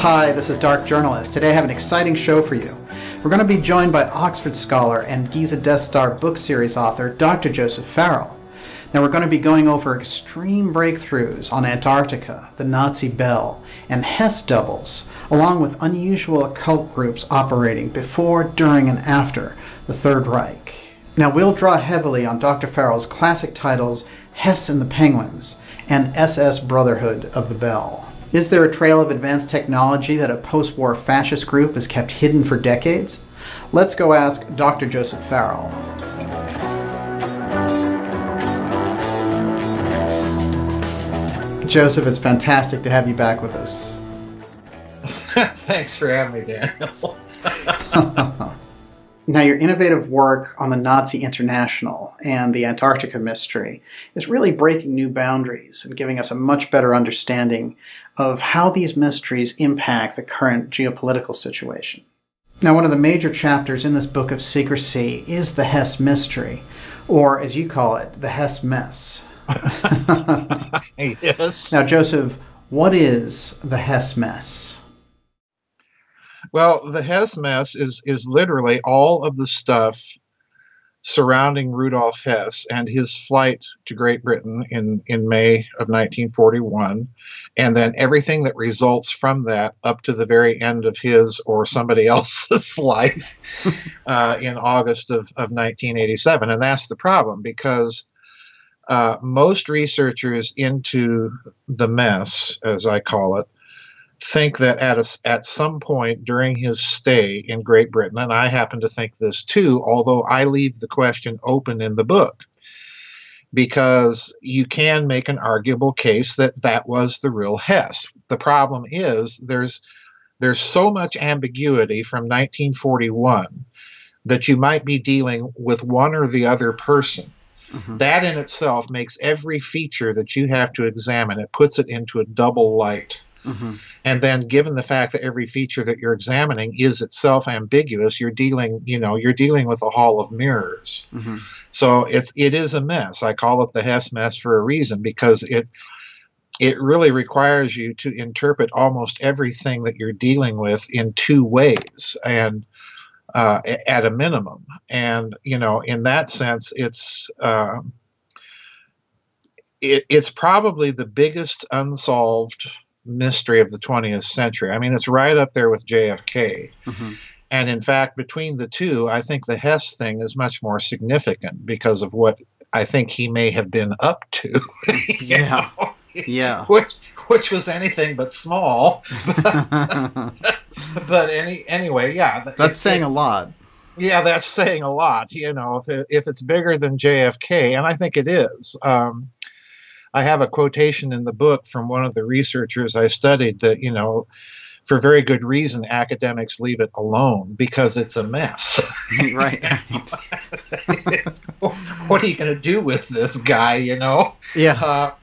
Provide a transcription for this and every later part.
Hi, this is Dark Journalist. Today I have an exciting show for you. We're going to be joined by Oxford scholar and Giza Death Star book series author Dr. Joseph Farrell. Now we're going to be going over extreme breakthroughs on Antarctica, the Nazi Bell, and Hess doubles, along with unusual occult groups operating before, during, and after the Third Reich. Now we'll draw heavily on Dr. Farrell's classic titles Hess and the Penguins and SS Brotherhood of the Bell. Is there a trail of advanced technology that a post-war fascist group has kept hidden for decades? Let's go ask Dr. Joseph Farrell. Joseph, it's fantastic to have you back with us. Thanks for having me, Daniel. Now, your innovative work on the Nazi International and the Antarctica mystery is really breaking new boundaries and giving us a much better understanding of how these mysteries impact the current geopolitical situation. Now, one of the major chapters in this book of secrecy is the Hess mystery, or as you call it, the Hess mess. Yes. Now, Joseph, what is the Hess mess? Well, the Hess mess is literally all of the stuff surrounding Rudolf Hess and his flight to Great Britain in May of 1941, and then everything that results from that up to the very end of his or somebody else's life in August of 1987. And that's the problem, because most researchers into the mess, as I call it, think that at some point during his stay in Great Britain, and I happen to think this too, although I leave the question open in the book, because you can make an arguable case that that was the real Hess. The problem is there's so much ambiguity from 1941 that you might be dealing with one or the other person. Mm-hmm. That in itself makes every feature that you have to examine, it puts it into a double light. Mm-hmm. And then, given the fact that every feature that you're examining is itself ambiguous, you're dealing with a hall of mirrors. Mm-hmm. So it is a mess. I call it the Hess mess for a reason, because it really requires you to interpret almost everything that you're dealing with in two ways, and at a minimum. And in that sense, it's probably the biggest unsolved mystery of the 20th century. I mean, it's right up there with JFK. Mm-hmm. And in fact, between the two, I think the Hess thing is much more significant because of what I think he may have been up to. Yeah. Yeah. Which was anything but small. But anyway, yeah. That's saying a lot. Yeah, that's saying a lot. If it's bigger than JFK, and I think it is. I have a quotation in the book from one of the researchers I studied that, for very good reason, academics leave it alone because it's a mess. Right. What are you going to do with this guy? Yeah.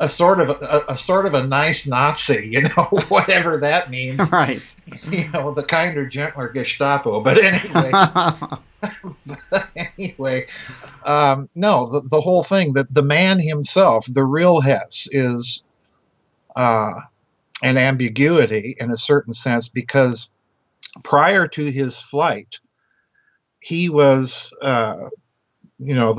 A sort of a nice Nazi. Whatever that means. Right. The kinder, gentler Gestapo. But anyway. No, the whole thing, that the man himself, the real Hess, is an ambiguity in a certain sense, because prior to his flight, he was, the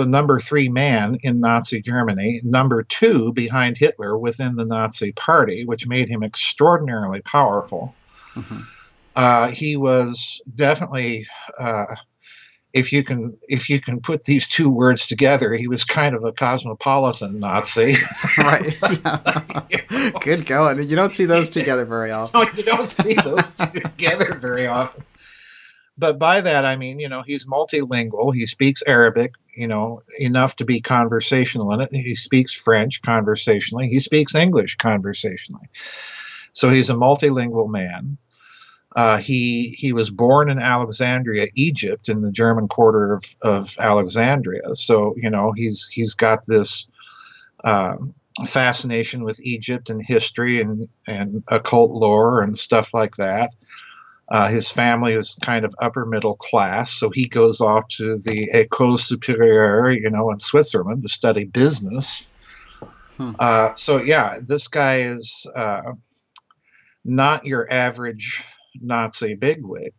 number 3 man in Nazi Germany, number 2 behind Hitler within the Nazi Party, which made him extraordinarily powerful. Mm-hmm. He was definitely, if you can put these two words together, he was kind of a cosmopolitan Nazi. Right. Yeah. Good going. You don't see those together very often. No, you don't see those two together very often. But by that, I mean, he's multilingual. He speaks Arabic, enough to be conversational in it. He speaks French conversationally. He speaks English conversationally. So he's a multilingual man. He was born in Alexandria, Egypt, in the German quarter of Alexandria. So he's got this fascination with Egypt and history and occult lore and stuff like that. His family is kind of upper middle class, so he goes off to the École Supérieure, in Switzerland to study business. So yeah, this guy is not your average Nazi bigwig.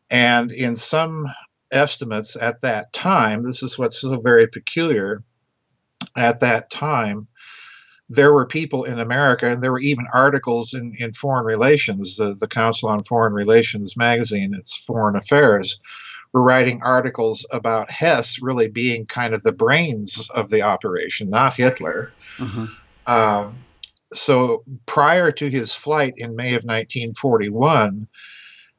And in some estimates at that time, this is what's so very peculiar, at that time, there were people in America, and there were even articles in Foreign Relations, the Council on Foreign Relations magazine, its Foreign Affairs, were writing articles about Hess really being kind of the brains of the operation, not Hitler. Um, so prior to his flight in May of 1941,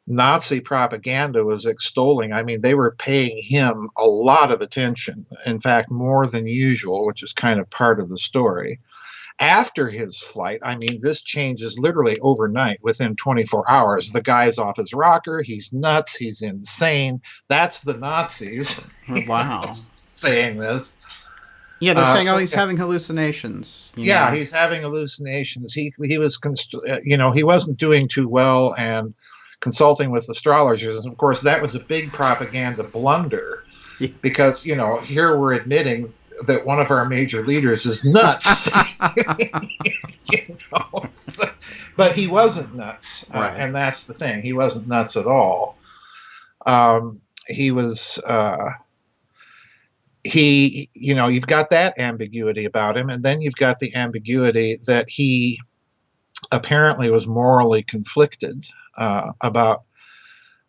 Nazi propaganda was extolling. I mean, they were paying him a lot of attention, in fact, more than usual, which is kind of part of the story. After his flight, I mean, this changes literally overnight. Within 24 hours, the guy's off his rocker. He's nuts. He's insane. That's the Nazis. Wow. Saying this. Yeah, they're saying, he's having hallucinations. Yeah, he's having hallucinations. He was, he wasn't doing too well and consulting with astrologers. And of course, that was a big propaganda blunder because, here we're admitting that one of our major leaders is nuts. But he wasn't nuts. Right. And that's the thing. He wasn't nuts at all. He was, you've got that ambiguity about him. And then you've got the ambiguity that he apparently was morally conflicted about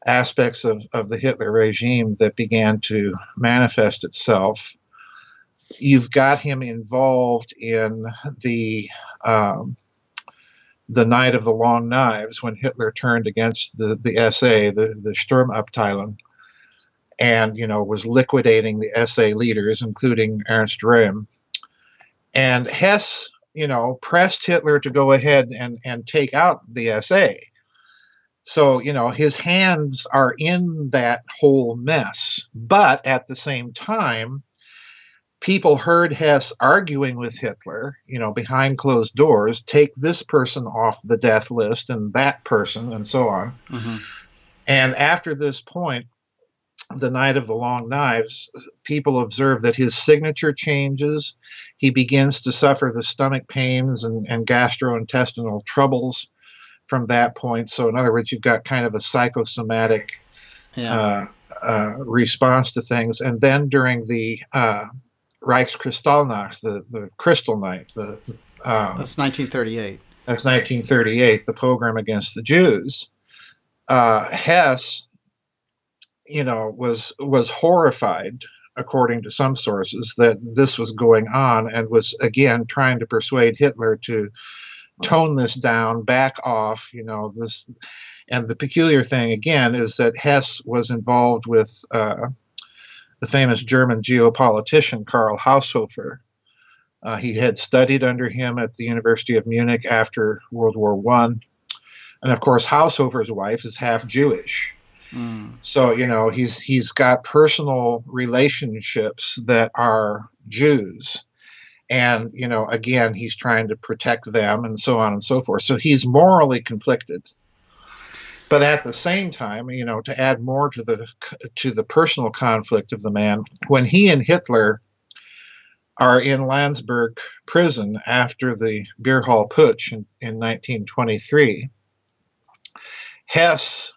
aspects of the Hitler regime that began to manifest itself. You've got him involved in the Night of the Long Knives, when Hitler turned against the SA, the Sturmabteilung, and was liquidating the SA leaders, including Ernst Röhm. And Hess, pressed Hitler to go ahead and take out the SA. So, his hands are in that whole mess. But at the same time, people heard Hess arguing with Hitler, behind closed doors, take this person off the death list and that person and so on. Mm-hmm. And after this point, the Night of the Long Knives, people observe that his signature changes. He begins to suffer the stomach pains and gastrointestinal troubles from that point. So in other words, you've got kind of a psychosomatic response to things. And then during the Reichskristallnacht, the Crystal Night. That's 1938. That's 1938, the pogrom against the Jews. Hess, was horrified, according to some sources, that this was going on, and was again trying to persuade Hitler to tone this down, back off. This. And the peculiar thing again is that Hess was involved with the famous German geopolitician Karl Haushofer. He had studied under him at the University of Munich after World War I. And of course, Haushofer's wife is half Jewish. Mm. So, he's got personal relationships that are Jews. And, again, he's trying to protect them and so on and so forth. So he's morally conflicted. But at the same time, to add more to the personal conflict of the man, when he and Hitler are in Landsberg prison after the beer hall putsch in 1923, Hess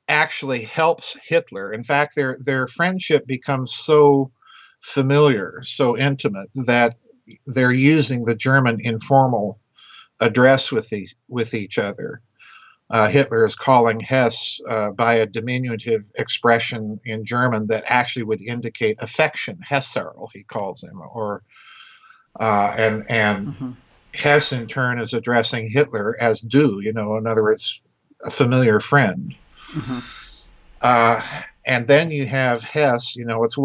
actually helps Hitler. In fact, their friendship becomes so familiar, so intimate, that they're using the German informal address with each other. Hitler is calling Hess by a diminutive expression in German that actually would indicate affection. Hessarl, he calls him, and mm-hmm. Hess in turn is addressing Hitler as Du. In other words, a familiar friend. Mm-hmm. And then you have Hess. It's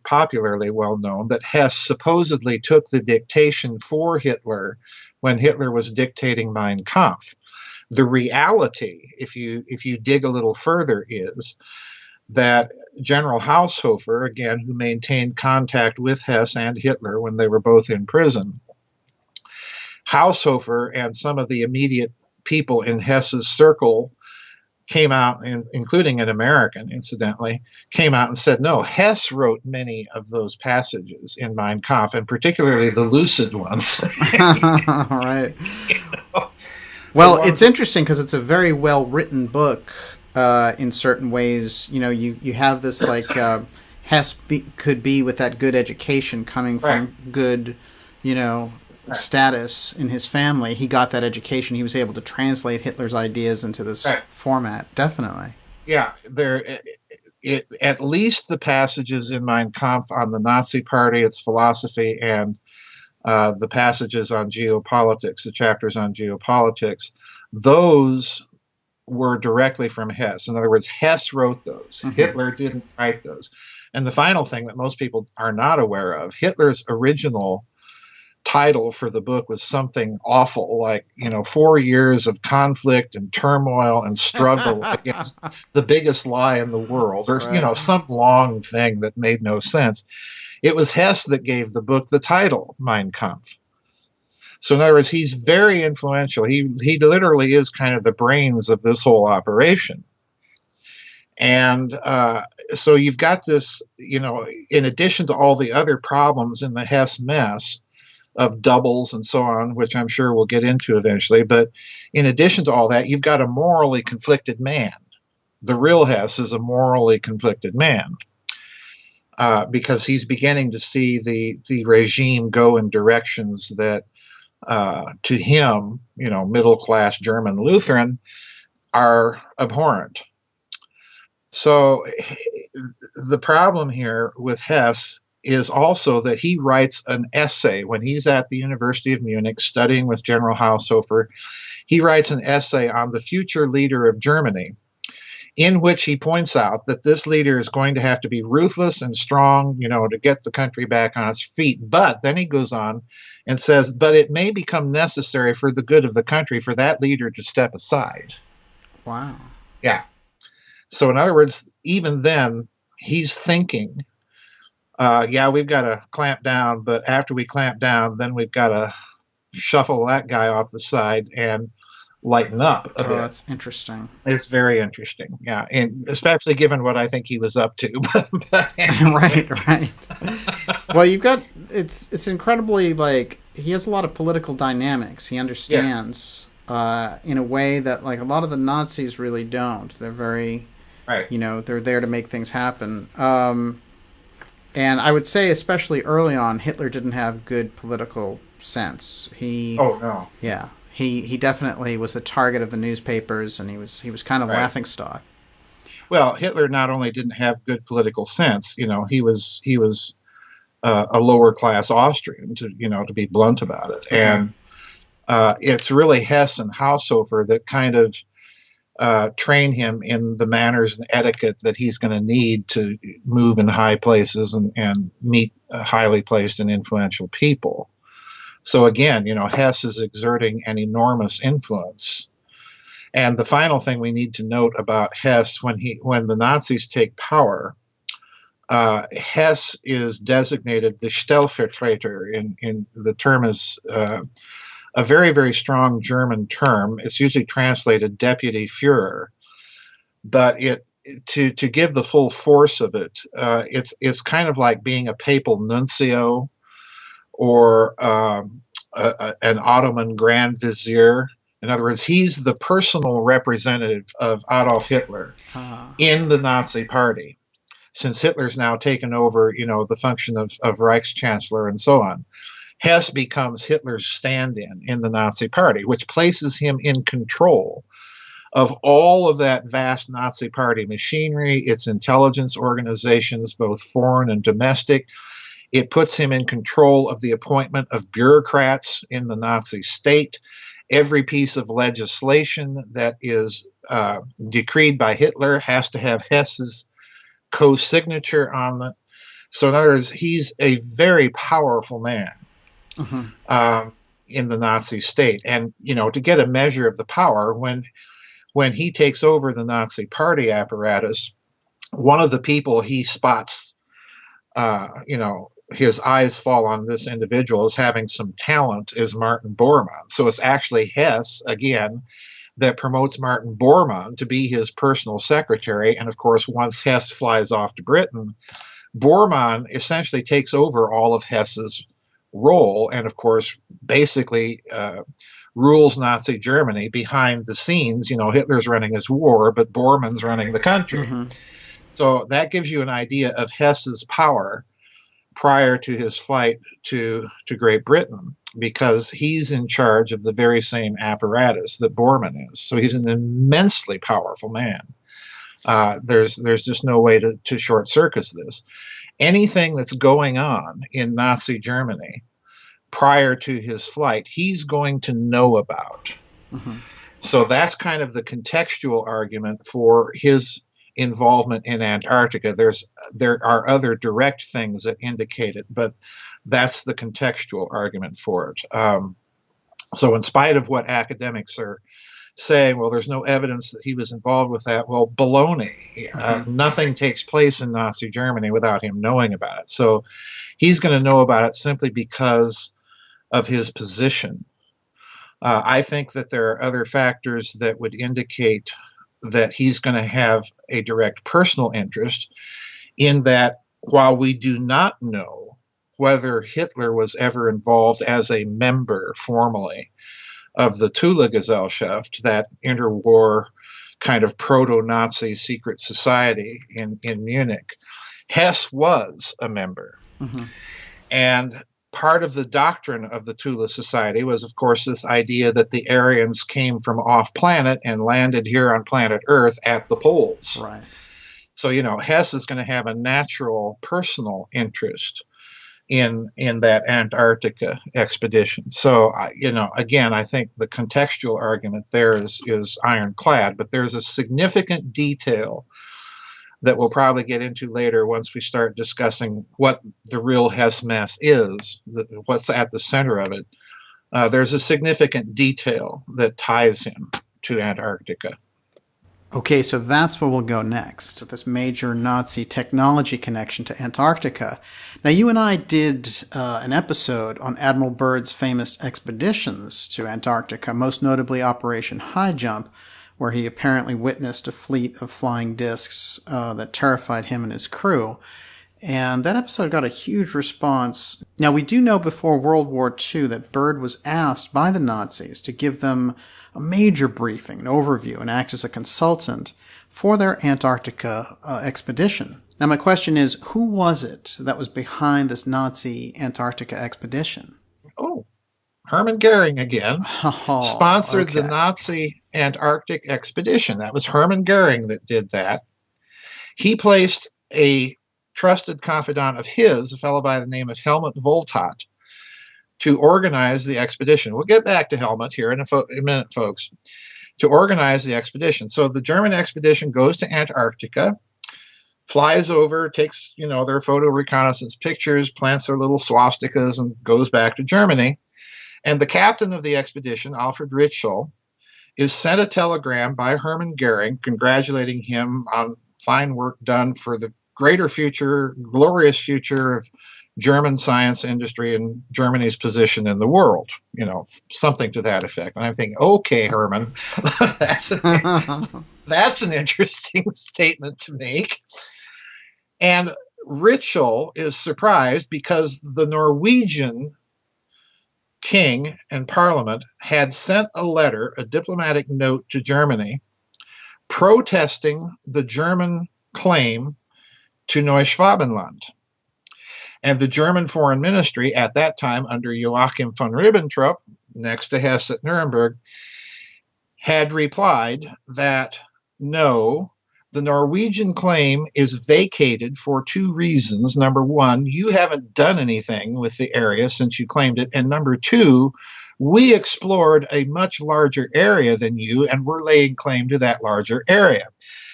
popularly well known, that Hess supposedly took the dictation for Hitler when Hitler was dictating Mein Kampf. The reality, if you dig a little further, is that General Haushofer, again, who maintained contact with Hess and Hitler when they were both in prison, Haushofer and some of the immediate people in Hess's circle came out, including an American, incidentally, came out and said, no, Hess wrote many of those passages in Mein Kampf, and particularly the lucid ones. Right. Well, it's interesting because it's a very well written book in certain ways. You know, you have this like could be with that good education coming Right. from good, you know, Right. status in his family. He got that education. He was able to translate Hitler's ideas into this Right. format. Definitely. Yeah, at least the passages in Mein Kampf on the Nazi Party, its philosophy, and the passages on geopolitics, the chapters on geopolitics, those were directly from Hess. In other words, Hess wrote those. Hmm. Hitler didn't write those. And the final thing that most people are not aware of, Hitler's original title for the book was something awful like, 4 years of conflict and turmoil and struggle against the biggest lie in the world, or, Right. some long thing that made no sense. It was Hess that gave the book the title, Mein Kampf. So in other words, he's very influential. He literally is kind of the brains of this whole operation. And so you've got this, in addition to all the other problems in the Hess mess of doubles and so on, which I'm sure we'll get into eventually. But in addition to all that, you've got a morally conflicted man. The real Hess is a morally conflicted man because he's beginning to see the regime go in directions that, to him, middle class German Lutheran, are abhorrent. So the problem here with Hess is also that he writes an essay when he's at the University of Munich studying with General Haushofer. He writes an essay on the future leader of Germany, in which he points out that this leader is going to have to be ruthless and strong, to get the country back on its feet. But then he goes on and says, but it may become necessary for the good of the country for that leader to step aside. Wow. Yeah. So in other words, even then, he's thinking, yeah, we've got to clamp down, but after we clamp down, then we've got to shuffle that guy off the side and lighten up a bit. That's interesting. It's very interesting, yeah, and especially given what I think he was up to. Right, right. Well, you've got it's incredibly like he has a lot of political dynamics. He understands in a way that like a lot of the Nazis really don't. They're very, Right. They're there to make things happen. And I would say, especially early on, Hitler didn't have good political sense. Oh no. Yeah, he definitely was the target of the newspapers, and he was kind of Right. laughing stock. Well, Hitler not only didn't have good political sense, he was a lower class Austrian, to be blunt about it, and it's really Hess and Haushofer that kind of train him in the manners and etiquette that he's going to need to move in high places and meet highly placed and influential people. So again, Hess is exerting an enormous influence. And the final thing we need to note about Hess, when the Nazis take power, Hess is designated the Stellvertreter. In the term is a very, very strong German term. It's usually translated deputy Führer, but to give the full force of it, it's kind of like being a papal nuncio or an Ottoman Grand Vizier. In other words, he's the personal representative of Adolf Hitler in the Nazi Party, since Hitler's now taken over, the function of Reichschancellor and so on. Hess becomes Hitler's stand-in in the Nazi Party, which places him in control of all of that vast Nazi Party machinery, its intelligence organizations, both foreign and domestic. It puts him in control of the appointment of bureaucrats in the Nazi state. Every piece of legislation that is decreed by Hitler has to have Hess's co-signature on it. So in other words, he's a very powerful man. In the Nazi state. And, to get a measure of the power, when he takes over the Nazi Party apparatus, one of the people he spots, his eyes fall on this individual as having some talent is Martin Bormann. So it's actually Hess, again, that promotes Martin Bormann to be his personal secretary. And of course, once Hess flies off to Britain, Bormann essentially takes over all of Hess's role and, of course, basically rules Nazi Germany behind the scenes. Hitler's running his war, but Bormann's running the country. Mm-hmm. So that gives you an idea of Hess's power prior to his flight to Great Britain, because he's in charge of the very same apparatus that Bormann is. So he's an immensely powerful man. There's just no way to short circuit this. Anything that's going on in Nazi Germany prior to his flight, he's going to know about. Mm-hmm. So that's kind of the contextual argument for his involvement in Antarctica. There are other direct things that indicate it, but that's the contextual argument for it. So in spite of what academics are saying, well, there's no evidence that he was involved with that, well, baloney. Nothing takes place in Nazi Germany without him knowing about it. So he's going to know about it simply because of his position. I think that there are other factors that would indicate that he's going to have a direct personal interest, in that while we do not know whether Hitler was ever involved as a member formally of the Thule Gesellschaft, that interwar kind of proto-Nazi secret society in Munich, Hess was a member. Mm-hmm. And part of the doctrine of the Thule Society was, of course, this idea that the Aryans came from off-planet and landed here on planet Earth at the poles. Right. So, Hess is going to have a natural personal interest in that Antarctica expedition. So, again, I think the contextual argument there is ironclad, but there's a significant detail that we'll probably get into later once we start discussing what the real Hess mess is, what's at the center of it. There's a significant detail that ties him to Antarctica. Okay, so that's where we'll go next, so this major Nazi technology connection to Antarctica. Now, you and I did an episode on Admiral Byrd's famous expeditions to Antarctica, most notably Operation High Jump, where he apparently witnessed a fleet of flying discs that terrified him and his crew. And that episode got a huge response. Now, we do know before World War II that Byrd was asked by the Nazis to give them a major briefing, an overview, and act as a consultant for their Antarctica expedition. Now, my question is, who was it that was behind this Nazi Antarctica expedition? Oh, Hermann Goering again, sponsored the Nazi Antarctic expedition. That was Hermann Goering that did that. He placed a trusted confidant of his, a fellow by the name of Helmut Voltat, to organize the expedition. We'll get back to Helmut here in a minute, folks, to organize the expedition. So the German expedition goes to Antarctica, flies over, takes, their photo reconnaissance pictures, plants their little swastikas, and goes back to Germany. And the captain of the expedition, Alfred Ritschl, is sent a telegram by Hermann Goering congratulating him on fine work done for the greater future, glorious future of German science industry and Germany's position in the world, something to that effect. And I'm thinking, okay, Herman, that's an interesting statement to make. And Ritschl is surprised because the Norwegian king and parliament had sent a letter, a diplomatic note to Germany, protesting the German claim to Neuschwabenland. And the German foreign ministry at that time, under Joachim von Ribbentrop, next to Hess at Nuremberg, had replied that no, the Norwegian claim is vacated for two reasons. Number one, you haven't done anything with the area since you claimed it. And number two, we explored a much larger area than you, and we're laying claim to that larger area.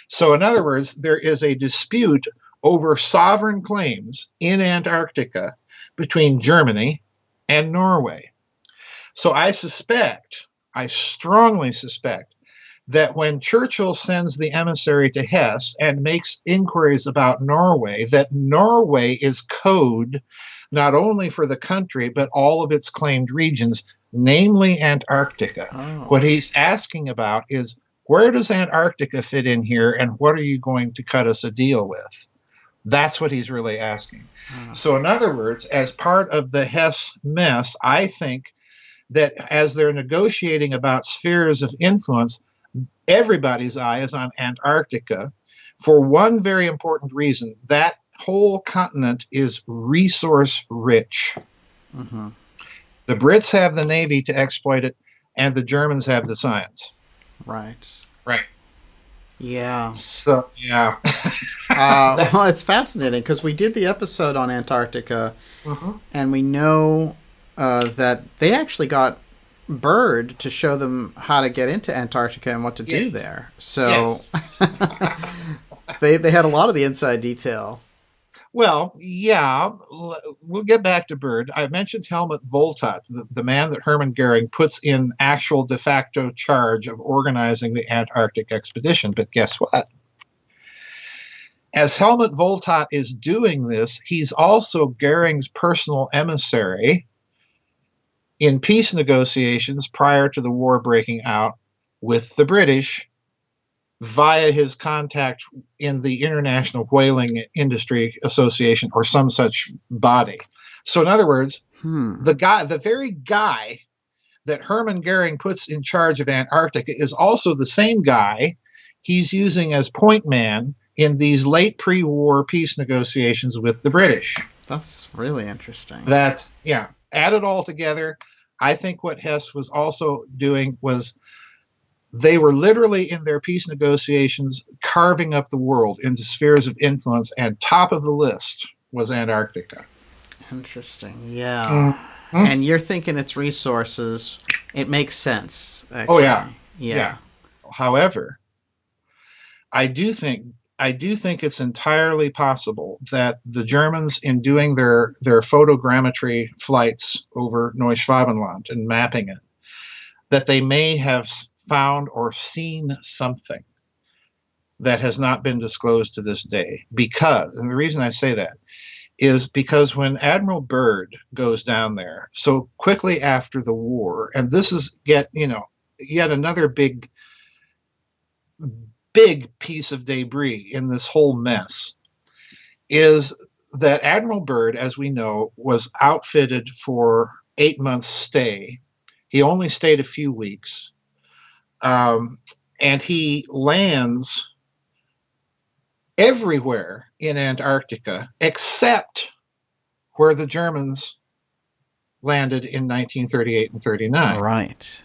So in other words, there is a dispute over sovereign claims in Antarctica between Germany and Norway. So I strongly suspect, that when Churchill sends the emissary to Hess and makes inquiries about Norway, that Norway is code not only for the country, but all of its claimed regions, namely Antarctica. Oh. What he's asking about is, where does Antarctica fit in here, and what are you going to cut us a deal with? That's what he's really asking. So in other words, as part of the Hess mess, I think that as they're negotiating about spheres of influence, everybody's eye is on Antarctica for one very important reason. That whole continent is resource rich. Mm-hmm. The Brits have the Navy to exploit it, and the Germans have the science. Right. Right. Yeah. So, yeah. Well, it's fascinating because we did the episode on Antarctica, and we know that they actually got Byrd to show them how to get into Antarctica and what to do there. So they had a lot of the inside detail. Well, yeah, we'll get back to Byrd. I mentioned Helmut Voltat, the man that Hermann Goering puts in actual de facto charge of organizing the Antarctic expedition. But guess what? As Helmut Voltat is doing this, he's also Goering's personal emissary in peace negotiations prior to the war breaking out with the British via his contact in the International Whaling Industry Association or some such body. So in other words, the very guy that Hermann Goering puts in charge of Antarctica is also the same guy he's using as point man in these late pre-war peace negotiations with the British. That's really interesting. That's, yeah, add it all together. I think what Hess was also doing was they were literally in their peace negotiations carving up the world into spheres of influence, and top of the list was Antarctica. Interesting. Yeah. And you're thinking it's resources. It makes sense, actually. Oh, yeah. Yeah. However, I do think it's entirely possible that the Germans, in doing their photogrammetry flights over Neuschwabenland and mapping it, that they may have found or seen something that has not been disclosed to this day. Because, and the reason I say that is because when Admiral Byrd goes down there so quickly after the war, and this is yet another big piece of debris in this whole mess, is that Admiral Byrd, as we know, was outfitted for 8 months stay. He only stayed a few weeks. And he lands everywhere in Antarctica except where the Germans landed in 1938 and 39. Right.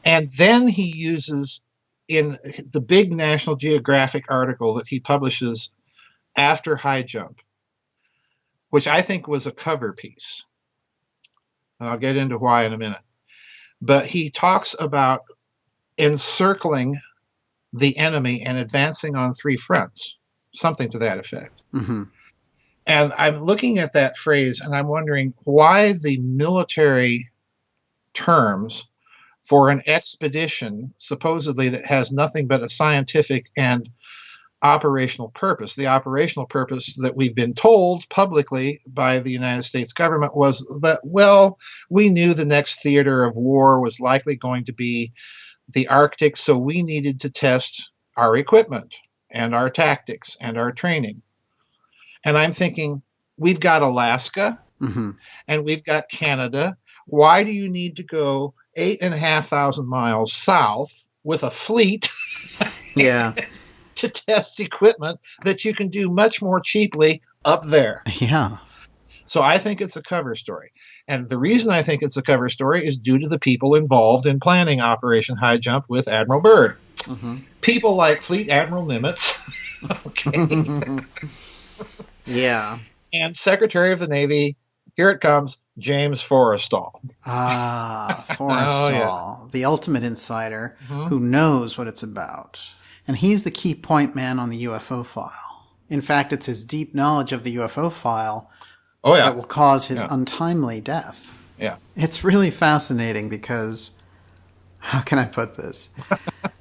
And then he uses, in the big National Geographic article that he publishes after High Jump, which I think was a cover piece, and I'll get into why in a minute, but he talks about encircling the enemy and advancing on 3 fronts, something to that effect. Mm-hmm. And I'm looking at that phrase and I'm wondering why the military terms for an expedition supposedly that has nothing but a scientific and operational purpose. The operational purpose that we've been told publicly by the United States government was that, well, we knew the next theater of war was likely going to be the Arctic, so we needed to test our equipment and our tactics and our training. And I'm thinking, we've got Alaska and we've got Canada. Why do you need to go 8,500 miles south with a fleet to test equipment that you can do much more cheaply up there? Yeah. So I think it's a cover story. And the reason I think it's a cover story is due to the people involved in planning Operation High Jump with Admiral Byrd. People like Fleet Admiral Nimitz. Okay. Yeah. And Secretary of the Navy, here it comes, James Forrestal. Forrestal, the ultimate insider who knows what it's about. And he's the key point man on the UFO file. In fact, it's his deep knowledge of the UFO file that will cause his untimely death. Yeah. It's really fascinating because, how can I put this?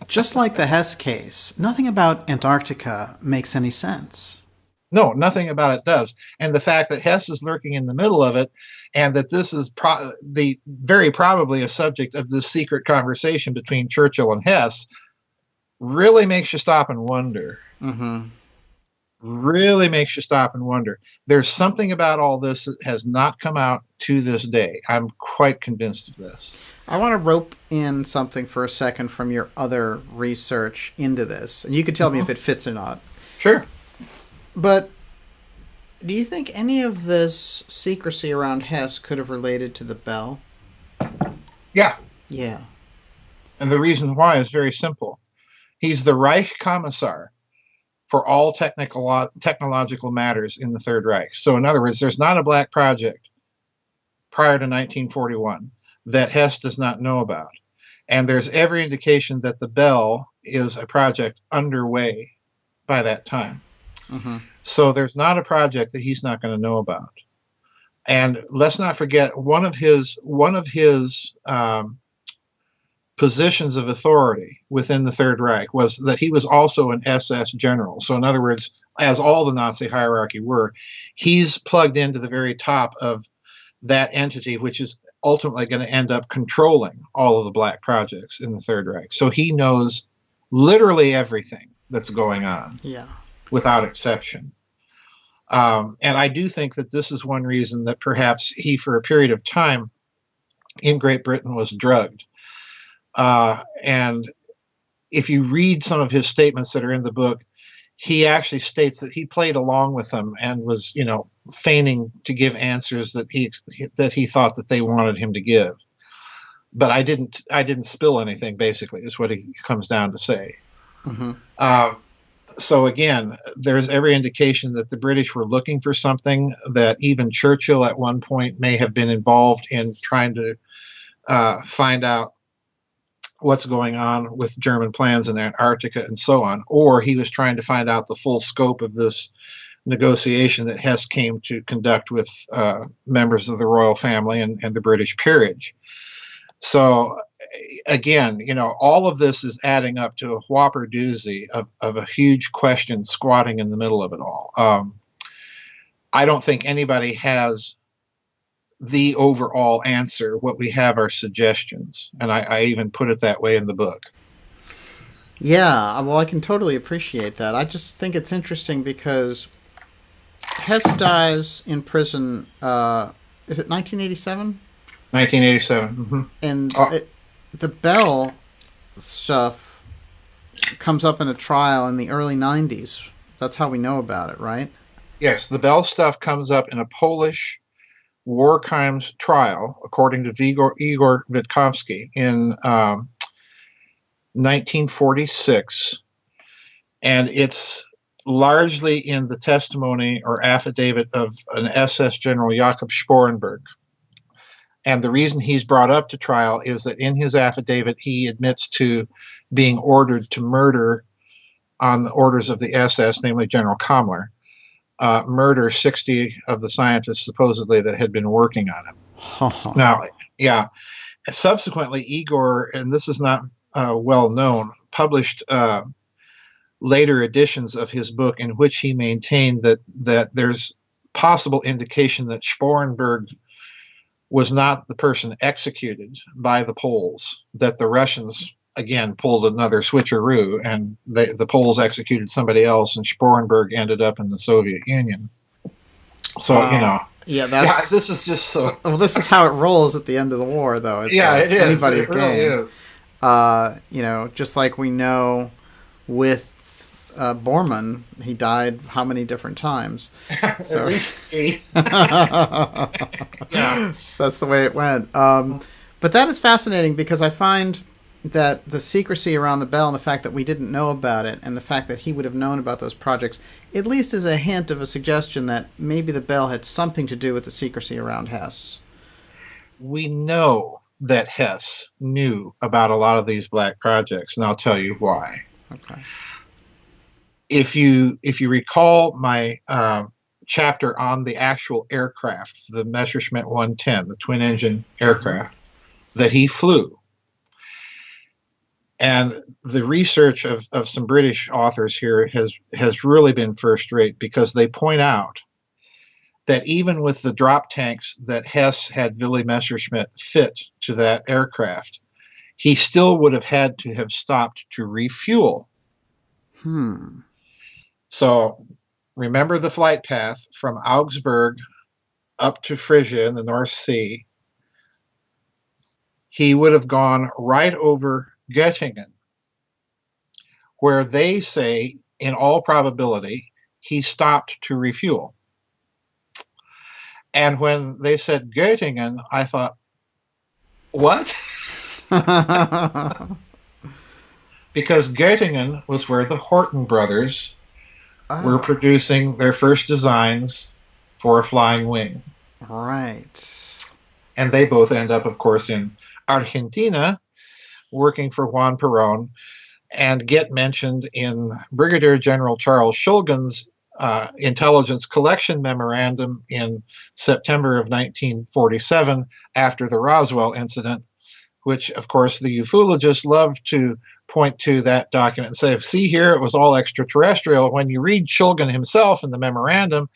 Just like the Hess case, nothing about Antarctica makes any sense. No, nothing about it does. And the fact that Hess is lurking in the middle of it, and that this is very probably a subject of this secret conversation between Churchill and Hess, really makes you stop and wonder. really makes you stop and wonder. There's something about all this that has not come out to this day. I'm quite convinced of this. I want to rope in something for a second from your other research into this, and you could tell me if Mhm. it fits or not. Sure. But do you think any of this secrecy around Hess could have related to the bell? Yeah. Yeah. And the reason why is very simple. He's the Reich Commissar for all technological matters in the Third Reich. So, in other words, there's not a black project prior to 1941 that Hess does not know about. And there's every indication that the Bell is a project underway by that time. Mm-hmm. So there's not a project that he's not going to know about. And let's not forget one of his positions of authority within the Third Reich was that he was also an SS general. So in other words, as all the Nazi hierarchy were, he's plugged into the very top of that entity, which is ultimately going to end up controlling all of the black projects in the Third Reich. So he knows literally everything that's going on. Yeah. Without exception. And I do think that this is one reason that perhaps he, for a period of time in Great Britain, was drugged. And if you read some of his statements that are in the book, he actually states that he played along with them and was, feigning to give answers that he thought that they wanted him to give. But I didn't spill anything. Basically, is what he comes down to say. Mm-hmm. So again, there's every indication that the British were looking for something, that even Churchill at one point may have been involved in trying to find out what's going on with German plans in Antarctica and so on, or he was trying to find out the full scope of this negotiation that Hess came to conduct with members of the royal family and the British peerage. So again, all of this is adding up to a whopper doozy of a huge question squatting in the middle of it all. I don't think anybody has the overall answer. What we have are suggestions, and I even put it that way in the book. Yeah, well, I can totally appreciate that. I just think it's interesting because Hess dies in prison, is it 1987? 1987. Mm-hmm. And the Bell stuff comes up in a trial in the early 90s. That's how we know about it, right? Yes, the Bell stuff comes up in a Polish war crimes trial, according to Igor Witkowski, in 1946. And it's largely in the testimony or affidavit of an SS General Jakob Sporenberg. And the reason he's brought up to trial is that in his affidavit, he admits to being ordered to murder, on the orders of the SS, namely General Kammler, murder 60 of the scientists supposedly that had been working on it. Now, yeah, subsequently, Igor, and this is not well known, published later editions of his book in which he maintained that there's possible indication that Sporenberg was not the person executed by the Poles, that the Russians, again, pulled another switcheroo, and the Poles executed somebody else, and Sporenberg ended up in the Soviet Union. So, Yeah, this is just so... Well, this is how it rolls at the end of the war, though. It's it is. Anybody's it really game. Is. Just like we know with Bormann, he died how many different times? So. At least 8. Yeah. That's the way it went. But that is fascinating because I find that the secrecy around the Bell and the fact that we didn't know about it and the fact that he would have known about those projects at least is a hint of a suggestion that maybe the Bell had something to do with the secrecy around Hess. We know that Hess knew about a lot of these black projects, and I'll tell you why. Okay. If you recall my chapter on the actual aircraft, the Messerschmitt 110, the twin-engine aircraft that he flew, and the research of some British authors here has really been first-rate, because they point out that even with the drop tanks that Hess had Willy Messerschmitt fit to that aircraft, he still would have had to have stopped to refuel. Hmm. So remember the flight path from Augsburg up to Frisia in the North Sea, he would have gone right over Göttingen, where they say, in all probability, he stopped to refuel. And when they said Göttingen, I thought, what? Because Göttingen was where the Horton brothers were producing their first designs for a flying wing. Right. And they both end up, of course, in Argentina, working for Juan Perón, and get mentioned in Brigadier General Charles Shulgin's intelligence collection memorandum in September of 1947 after the Roswell incident, which, of course, the ufologists love to point to that document and say, see here, it was all extraterrestrial. When you read Shulgin himself in the memorandum,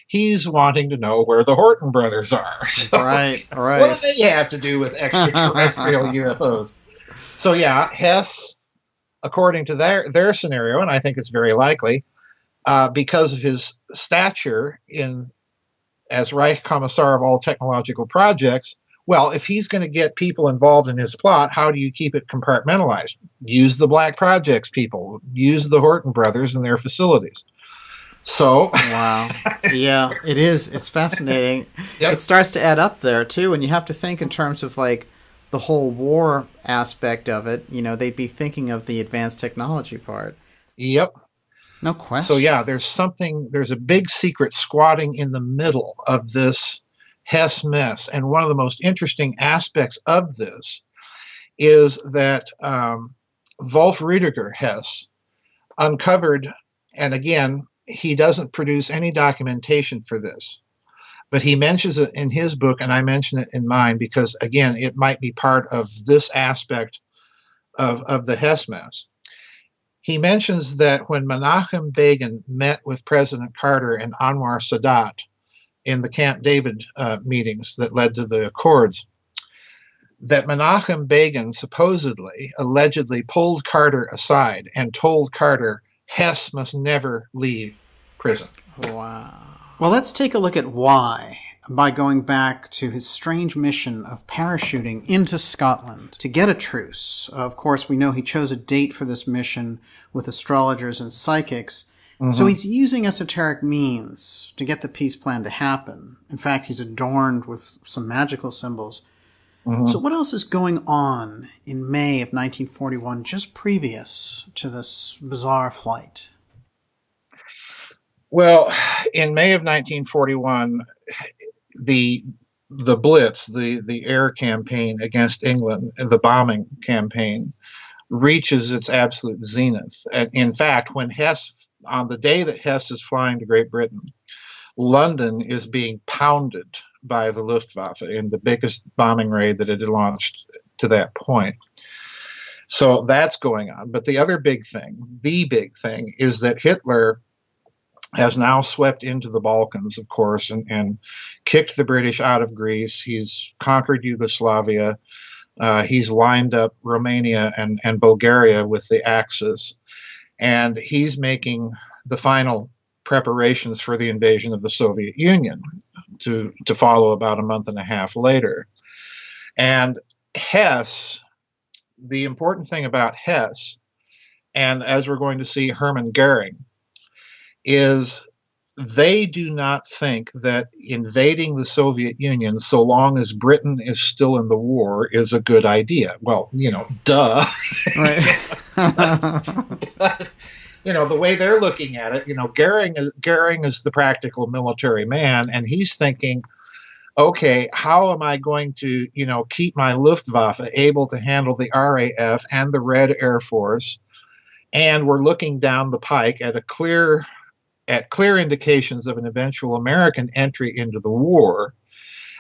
he's wanting to know where the Horton brothers are. So, right. What do they have to do with extraterrestrial UFOs? So, yeah, Hess, according to their scenario, and I think it's very likely, because of his stature as Reich Commissar of all technological projects, well, if he's going to get people involved in his plot, how do you keep it compartmentalized? Use the Black Projects people. Use the Horton brothers and their facilities. So, wow. Yeah, it is. It's fascinating. Yep. It starts to add up there, too, and you have to think in terms of, like, the whole war aspect of it. You know, they'd be thinking of the advanced technology part. Yep. No question. So, yeah, there's a big secret squatting in the middle of this Hess mess. And one of the most interesting aspects of this is that Wolf Rüdiger Hess uncovered, and again, he doesn't produce any documentation for this, but he mentions it in his book, and I mention it in mine because, again, it might be part of this aspect of the Hess mess. He mentions that when Menachem Begin met with President Carter and Anwar Sadat in the Camp David meetings that led to the Accords, that Menachem Begin allegedly pulled Carter aside and told Carter, Hess must never leave prison. Wow. Well, let's take a look at why by going back to his strange mission of parachuting into Scotland to get a truce. Of course, we know he chose a date for this mission with astrologers and psychics. So he's using esoteric means to get the peace plan to happen. In fact, he's adorned with some magical symbols. So what else is going on in May of 1941, just previous to this bizarre flight? Well, in May of 1941, the Blitz, the air campaign against England, the bombing campaign, reaches its absolute zenith. And in fact, on the day that Hess is flying to Great Britain, London is being pounded by the Luftwaffe in the biggest bombing raid that it had launched to that point. So that's going on. But the big thing is that Hitler has now swept into the Balkans, of course, and kicked the British out of Greece. He's conquered Yugoslavia. He's lined up Romania and Bulgaria with the Axis. And he's making the final preparations for the invasion of the Soviet Union to follow about a month and a half later. And Hess, the important thing about Hess, and as we're going to see Hermann Goering, is they do not think that invading the Soviet Union, so long as Britain is still in the war, is a good idea. Well, duh. Right. But, the way they're looking at it, Goering is the practical military man, and he's thinking, okay, how am I going to, keep my Luftwaffe able to handle the RAF and the Red Air Force? And we're looking down the pike at clear indications of an eventual American entry into the war.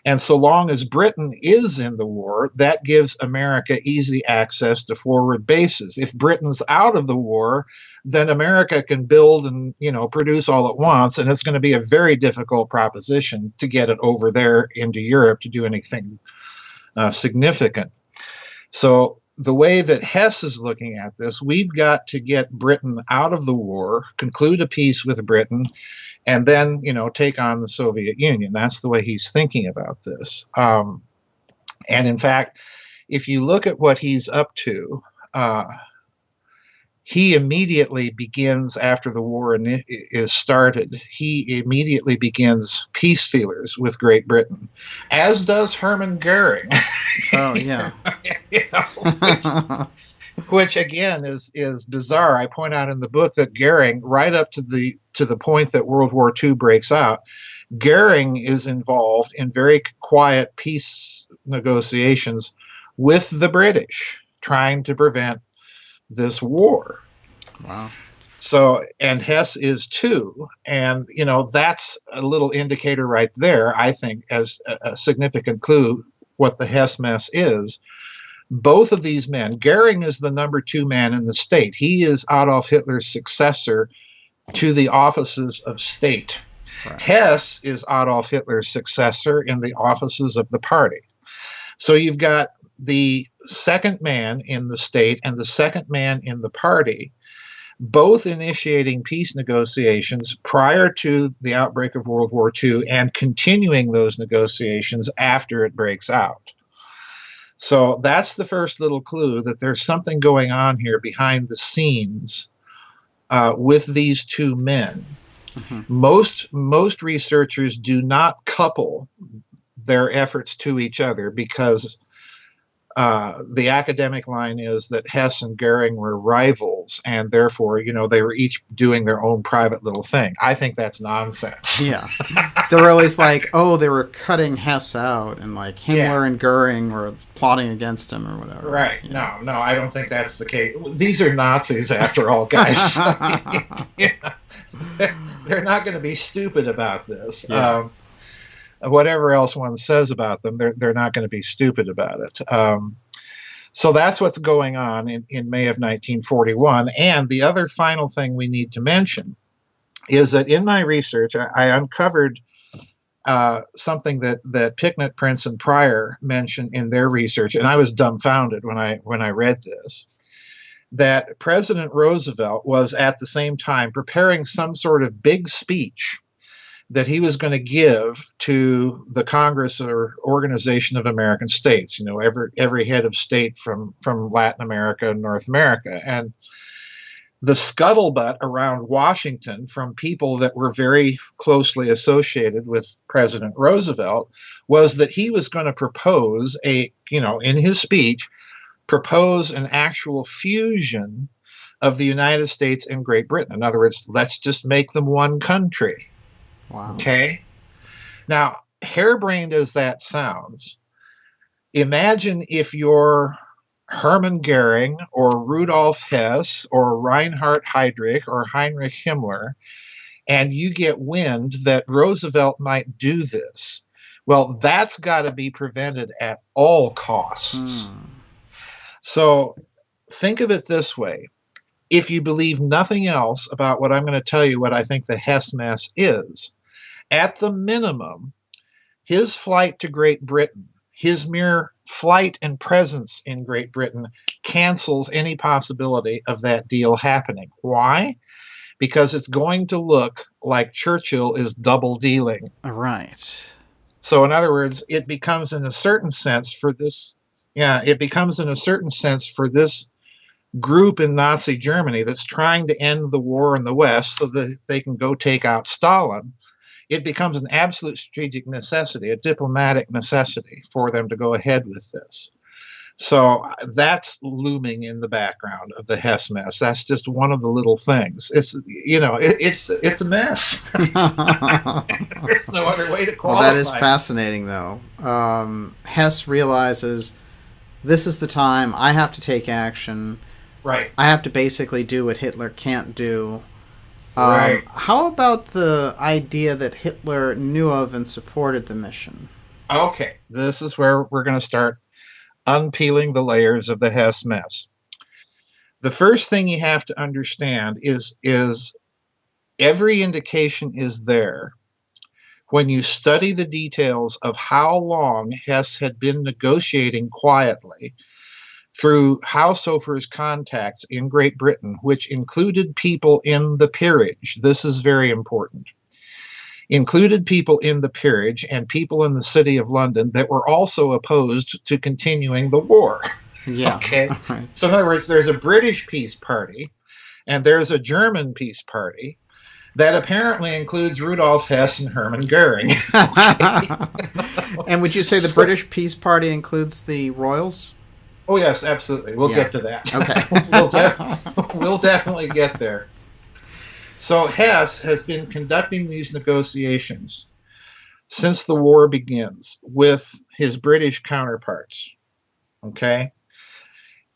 And so long as Britain is in the war, that gives America easy access to forward bases. If Britain's out of the war, then America can build and, produce all at once, and it's going to be a very difficult proposition to get it over there into Europe to do anything significant. So the way that Hess is looking at this, we've got to get Britain out of the war, conclude a peace with Britain, and then, take on the Soviet Union. That's the way he's thinking about this. And in fact, if you look at what he's up to, he immediately begins, after the war is started, he immediately begins peace feelers with Great Britain, as does Hermann Goering. Oh, yeah. Which again is bizarre. I point out in the book that Goering, right up to the point that World War II breaks out, Goering is involved in very quiet peace negotiations with the British, trying to prevent this war. Wow. So, and Hess is too. And, that's a little indicator right there, I think, as a significant clue what the Hess mess is. Both of these men, Goering is the number 2 man in the state. He is Adolf Hitler's successor to the offices of state. Right. Hess is Adolf Hitler's successor in the offices of the party. So you've got the second man in the state and the second man in the party, both initiating peace negotiations prior to the outbreak of World War II and continuing those negotiations after it breaks out. So that's the first little clue that there's something going on here behind the scenes with these 2 men. Mm-hmm. Most researchers do not couple their efforts to each other because the academic line is that Hess and Goering were rivals, and therefore, they were each doing their own private little thing. I think that's nonsense. Yeah. They're always like, oh, they were cutting Hess out, and like Himmler and Goering were plotting against him or whatever. Right. Yeah. No, I don't think that's the case. These are Nazis, after all, guys. They're not going to be stupid about this. Yeah. Whatever else one says about them, they're not going to be stupid about it. So that's what's going on in May of 1941. And the other final thing we need to mention is that in my research, I uncovered something that Picknett, Prince, and Pryor mentioned in their research, and I was dumbfounded when I read this, that President Roosevelt was at the same time preparing some sort of big speech that he was going to give to the Congress or Organization of American States, every head of state from Latin America and North America. And the scuttlebutt around Washington from people that were very closely associated with President Roosevelt was that he was going to propose in his speech, propose an actual fusion of the United States and Great Britain. In other words, let's just make them one country. Wow. Okay. Now, harebrained as that sounds, imagine if you're Hermann Goering or Rudolf Hess or Reinhard Heydrich or Heinrich Himmler, and you get wind that Roosevelt might do this. Well, that's got to be prevented at all costs. So think of it this way. If you believe nothing else about what I'm going to tell you, what I think the Hess mess is, at the minimum, his flight to Great Britain, his mere flight and presence in Great Britain cancels any possibility of that deal happening. Why? Because it's going to look like Churchill is double dealing. Right. So in other words, it becomes in a certain sense for this group in Nazi Germany that's trying to end the war in the West so that they can go take out Stalin. It becomes an absolute strategic necessity, a diplomatic necessity for them to go ahead with this. So that's looming in the background of the Hess mess. That's just one of the little things. It's a mess. There's no other way to qualify. Well, that is fascinating, though. Hess realizes this is the time I have to take action. Right. I have to basically do what Hitler can't do. Right. How about the idea that Hitler knew of and supported the mission? Okay, this is where we're going to start unpeeling the layers of the Hess mess. The first thing you have to understand is every indication is there when you study the details of how long Hess had been negotiating quietly through Haushofer's contacts in Great Britain, which included people in the peerage. This is very important. included people in the peerage and people in the city of London that were also opposed to continuing the war. Yeah. Okay. Right. So in other words, there's a British peace party and there's a German peace party that apparently includes Rudolf Hess and Hermann Goering. And would you say the British Peace Party includes the Royals? Oh, yes, absolutely. We'll get to that. Okay. We'll definitely get there. So Hess has been conducting these negotiations since the war begins with his British counterparts. Okay?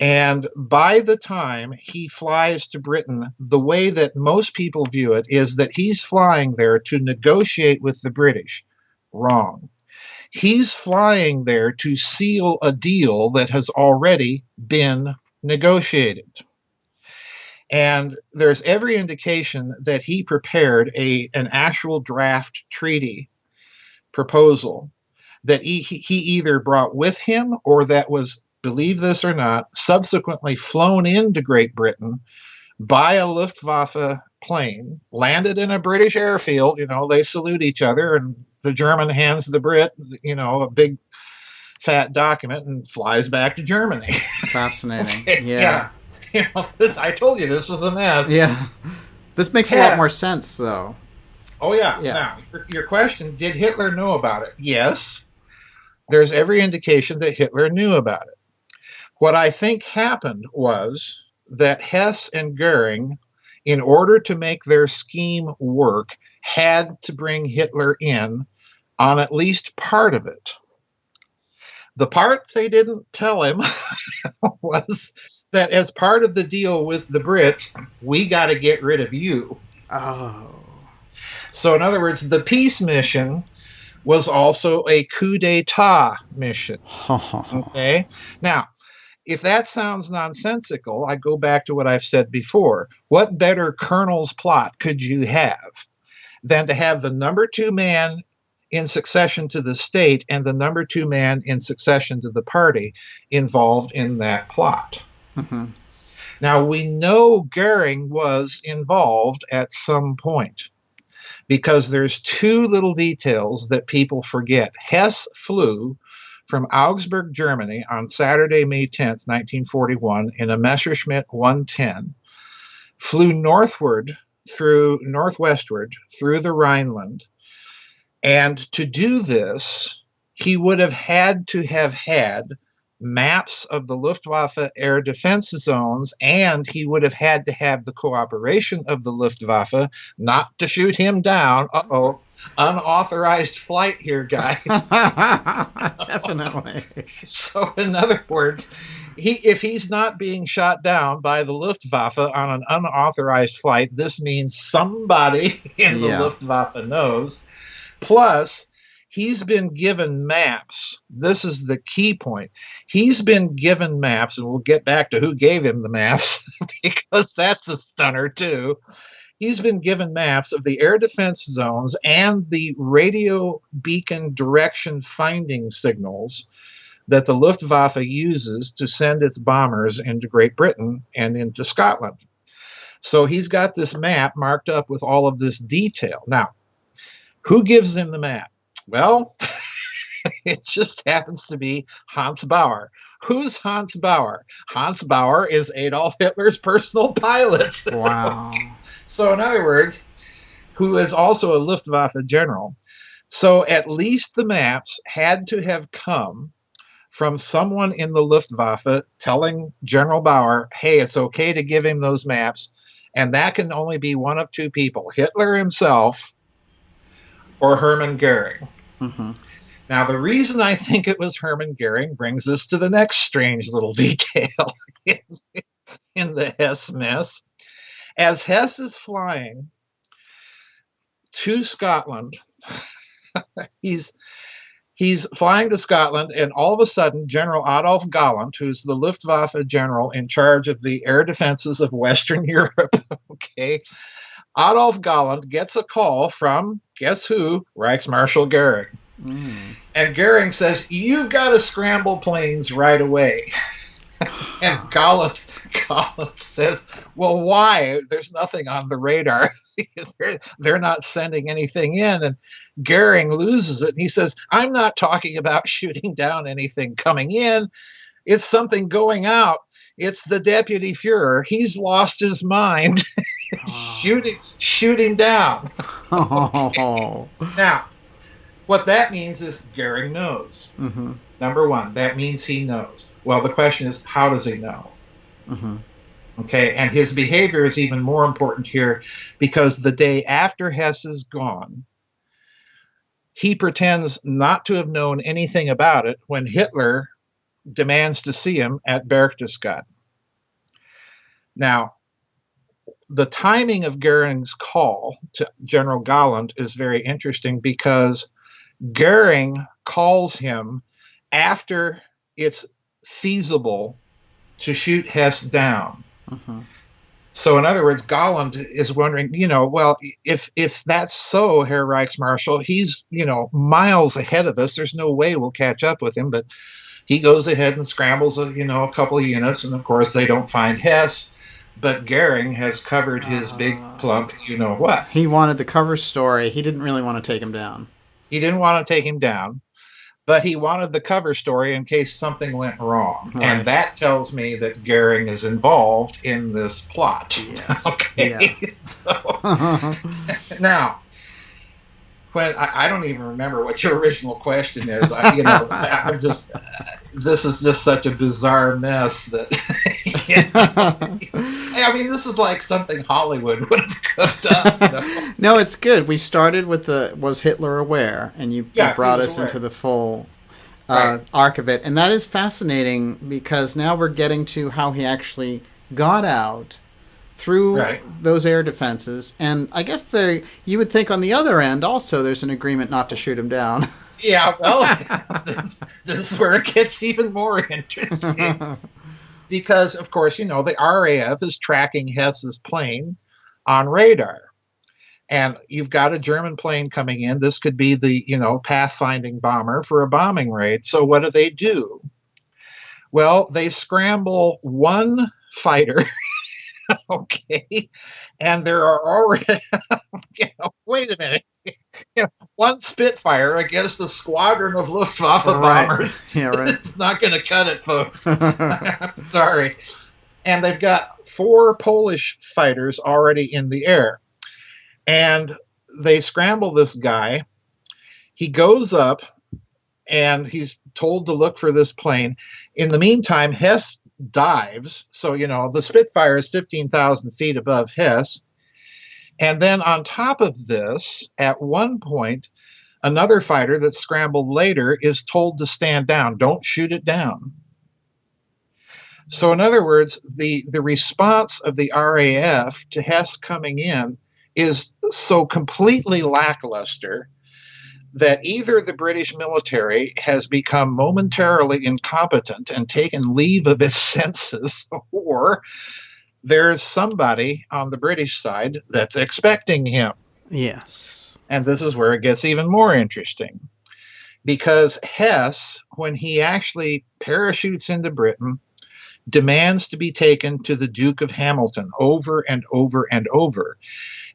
And by the time he flies to Britain, the way that most people view it is that he's flying there to negotiate with the British. Wrong. He's flying there to seal a deal that has already been negotiated. And there's every indication that he prepared an actual draft treaty proposal that he either brought with him or that was, believe this or not, subsequently flown into Great Britain by a Luftwaffe plane, landed in a British airfield. They salute each other, and the German hands the Brit, a big fat document and flies back to Germany. Fascinating. Okay, Yeah. I told you this was a mess. Yeah. This makes a lot more sense, though. Oh, yeah. Now, your question, did Hitler know about it? Yes. There's every indication that Hitler knew about it. What I think happened was that Hess and Goering, in order to make their scheme work, had to bring Hitler in on at least part of it. The part they didn't tell him was that as part of the deal with the Brits, we got to get rid of you. Oh. So in other words, the peace mission was also a coup d'etat mission. Okay? Now, if that sounds nonsensical, I go back to what I've said before. What better colonel's plot could you have than to have the number 2 man in succession to the state and the number 2 man in succession to the party involved in that plot? Mm-hmm. Now, we know Goering was involved at some point because there's 2 little details that people forget. Hess flew from Augsburg, Germany on Saturday, May 10th, 1941 in a Messerschmitt 110, flew northwestward through the Rhineland. And to do this, he would have had to have had maps of the Luftwaffe air defense zones, and he would have had to have the cooperation of the Luftwaffe not to shoot him down. Unauthorized flight here, guys. Definitely. So, in other words, if he's not being shot down by the Luftwaffe on an unauthorized flight, this means somebody in the Luftwaffe knows. Plus, he's been given maps. This is the key point. He's been given maps, and we'll get back to who gave him the maps because that's a stunner too. He's been given maps of the air defense zones and the radio beacon direction finding signals that the Luftwaffe uses to send its bombers into Great Britain and into Scotland. So he's got this map marked up with all of this detail. Now, who gives him the map? Well, it just happens to be Hans Bauer. Who's Hans Bauer? Hans Bauer is Adolf Hitler's personal pilot. Wow. So in other words, who is also a Luftwaffe general. So at least the maps had to have come from someone in the Luftwaffe telling General Bauer, hey, it's okay to give him those maps. And that can only be one of 2 people, Hitler himself or Hermann Goering. Mm-hmm. Now, the reason I think it was Hermann Goering brings us to the next strange little detail in the Hess mess. As Hess is flying to Scotland, he's flying to Scotland, and all of a sudden, General Adolf Galland, who's the Luftwaffe general in charge of the air defenses of Western Europe, okay, Adolf Galland gets a call from, guess who? Reichsmarshal Goering. And Goering says, you've got to scramble planes right away. And Gollum says, well, why? There's nothing on the radar. They're not sending anything in. And Goering loses it. And he says, I'm not talking about shooting down anything coming in. It's something going out. It's the deputy Fuhrer. He's lost his mind. Shoot him down. Now, what that means is Goering knows. Mm-hmm. Number one, that means he knows. Well, the question is, how does he know? Mm-hmm. Okay, and his behavior is even more important here because the day after Hess is gone, he pretends not to have known anything about it when Hitler demands to see him at Berchtesgaden. Now, the timing of Goering's call to General Galland is very interesting because Goering calls him after it's feasible to shoot Hess down. Uh-huh. So in other words, Galland is wondering, well, if that's so, Herr Reichsmarschall, he's, miles ahead of us. There's no way we'll catch up with him. But he goes ahead and scrambles, a couple of units. And of course, they don't find Hess. But Goering has covered his big plump, what. He wanted the cover story. He didn't really want to take him down. He didn't want to take him down, but he wanted the cover story in case something went wrong. Right. And that tells me that Goering is involved in this plot. Yes. Okay. Yeah. So, now, when I don't even remember what your original question is. I'm just this is just such a bizarre mess that. I mean, this is like something Hollywood would have cooked up. No, it's good. We started with was Hitler aware, and you brought us into the full arc of it, and that is fascinating because now we're getting to how he actually got out through those air defenses, and I guess you would think on the other end also there's an agreement not to shoot him down. Yeah, well, this is where it gets even more interesting. Because, of course, the RAF is tracking Hess's plane on radar. And you've got a German plane coming in. This could be the, pathfinding bomber for a bombing raid. So what do? Well, they scramble one fighter, okay, and there are already, wait a minute, one Spitfire against a squadron of Luftwaffe bombers. Yeah, right. It's not going to cut it, folks. I'm sorry. And they've got 4 Polish fighters already in the air. And they scramble this guy. He goes up, and he's told to look for this plane. In the meantime, Hess dives. So, the Spitfire is 15,000 feet above Hess. And then on top of this, at one point, another fighter that's scrambled later is told to stand down. Don't shoot it down. So in other words, the response of the RAF to Hess coming in is so completely lackluster that either the British military has become momentarily incompetent and taken leave of its senses, or there's somebody on the British side that's expecting him. Yes. And this is where it gets even more interesting. Because Hess, when he actually parachutes into Britain, demands to be taken to the Duke of Hamilton over and over and over.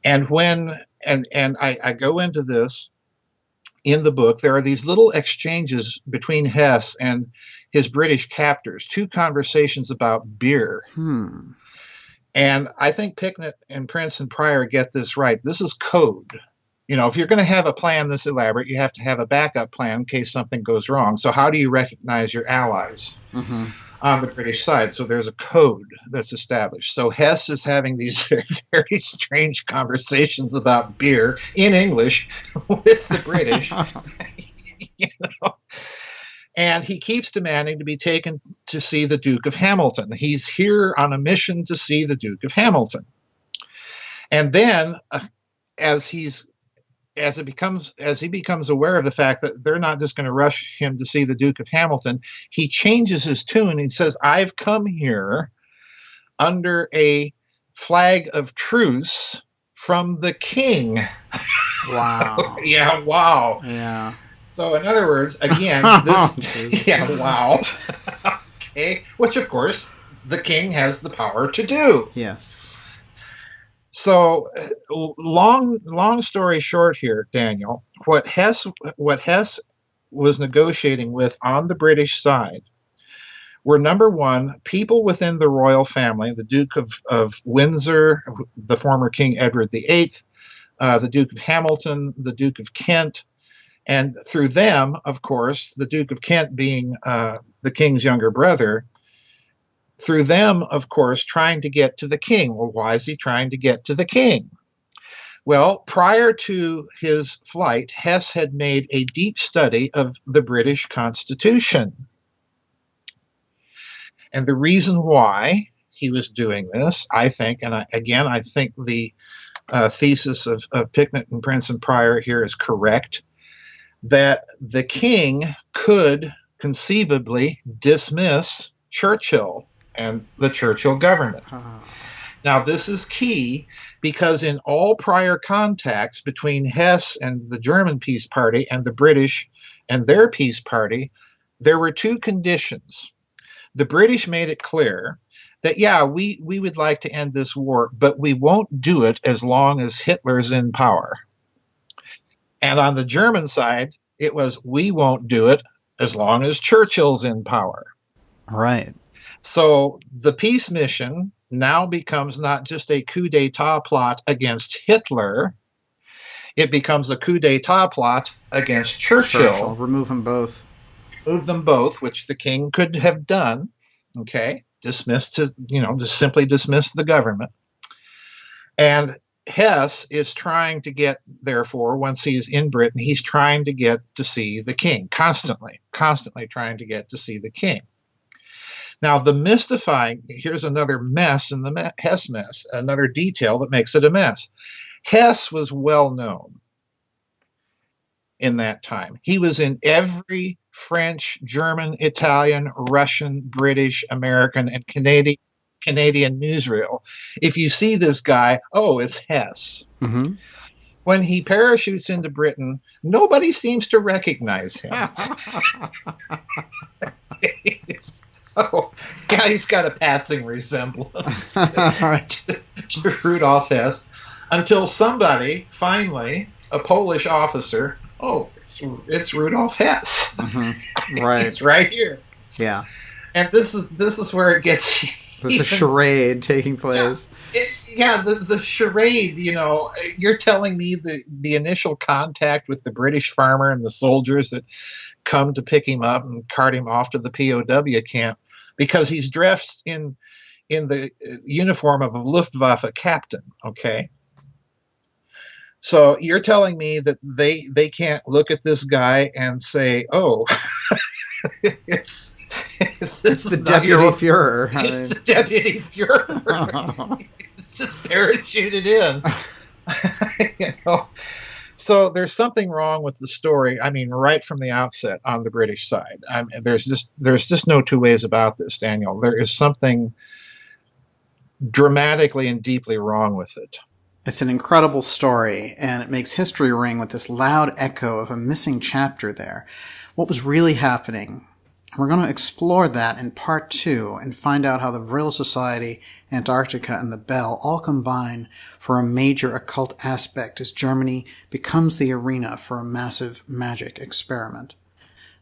And I go into this in the book, there are these little exchanges between Hess and his British captors, 2 conversations about beer. And I think Picknett and Prince and Pryor get this right. This is code. If you're going to have a plan this elaborate, you have to have a backup plan in case something goes wrong. So how do you recognize your allies on the British side? So there's a code that's established. So Hess is having these very, very strange conversations about beer in English with the British. And he keeps demanding to be taken to see the Duke of Hamilton. He's here on a mission to see the Duke of Hamilton. And then, as he becomes aware of the fact that they're not just going to rush him to see the Duke of Hamilton, he changes his tune. He says, "I've come here under a flag of truce from the king." Wow. Yeah. Wow. Yeah. So in other words, again, this, wow. Okay, which of course the king has the power to do. Yes. So, long story short here, Daniel, what Hess was negotiating with on the British side were, number one, people within the royal family, the Duke of Windsor, the former King Edward VIII, the Duke of Hamilton, the Duke of Kent, and through them, of course, the Duke of Kent being the king's younger brother, through them, of course, trying to get to the king. Well, why is he trying to get to the king? Well, prior to his flight, Hess had made a deep study of the British Constitution. And the reason why he was doing this, I think, and I think the thesis of Picknett and Prince and Prior here is correct, that the king could conceivably dismiss Churchill and the Churchill government. Now, this is key because in all prior contacts between Hess and the German Peace Party and the British and their Peace Party, there were two conditions. The British made it clear that, yeah, we would like to end this war, but we won't do it as long as Hitler's in power. And on the German side, it was, we won't do it as long as Churchill's in power. Right. So the peace mission now becomes not just a coup d'etat plot against Hitler, it becomes a coup d'etat plot against Churchill. Remove them both. Remove them both, which the king could have done. Okay, just simply dismiss the government. And Hess is trying to get, therefore, once he's in Britain, he's trying to get to see the king, constantly trying to get to see the king. Now, here's another mess in the Hess mess, another detail that makes it a mess. Hess was well known in that time. He was in every French, German, Italian, Russian, British, American, and Canadian newsreel. If you see this guy, oh, it's Hess. Mm-hmm. When he parachutes into Britain, nobody seems to recognize him. Oh, yeah, he's got a passing resemblance to Rudolf Hess, until somebody, finally, a Polish officer, oh, it's Rudolf Hess. Mm-hmm. Right. It's right here. Yeah. And this is where it gets. There's a charade taking place. The charade. You're telling me the initial contact with the British farmer and the soldiers that come to pick him up and cart him off to the POW camp because he's dressed in the uniform of a Luftwaffe captain. Okay. So you're telling me that they can't look at this guy and say, "Oh, it's the deputy Führer." It's the deputy Führer. It's just parachuted in. So there's something wrong with the story. I mean, right from the outset on the British side. There's just no two ways about this, Daniel. There is something dramatically and deeply wrong with it. It's an incredible story, and it makes history ring with this loud echo of a missing chapter there. What was really happening? We're going to explore that in part 2 and find out how the Vril Society, Antarctica, and the Bell all combine for a major occult aspect as Germany becomes the arena for a massive magic experiment.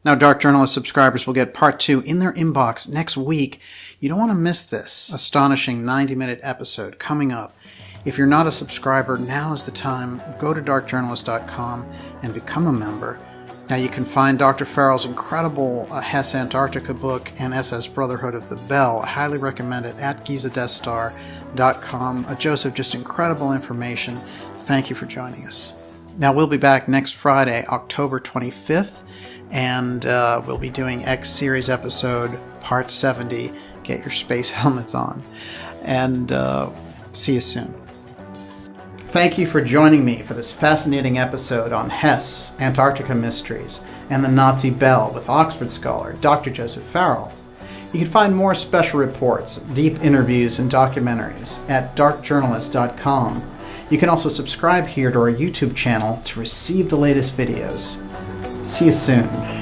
Now, Dark Journalist subscribers will get part 2 in their inbox next week. You don't want to miss this astonishing 90-minute episode coming up. If you're not a subscriber, now is the time. Go to darkjournalist.com and become a member. Now you can find Dr. Farrell's incredible Hess Antarctica book and SS Brotherhood of the Bell. I highly recommend it at gizadeathstar.com. Joseph, just incredible information. Thank you for joining us. Now we'll be back next Friday, October 25th, and we'll be doing X Series episode part 70. Get your space helmets on. And see you soon. Thank you for joining me for this fascinating episode on Hess, Antarctica Mysteries, and the Nazi Bell with Oxford scholar Dr. Joseph Farrell. You can find more special reports, deep interviews, and documentaries at darkjournalist.com. You can also subscribe here to our YouTube channel to receive the latest videos. See you soon.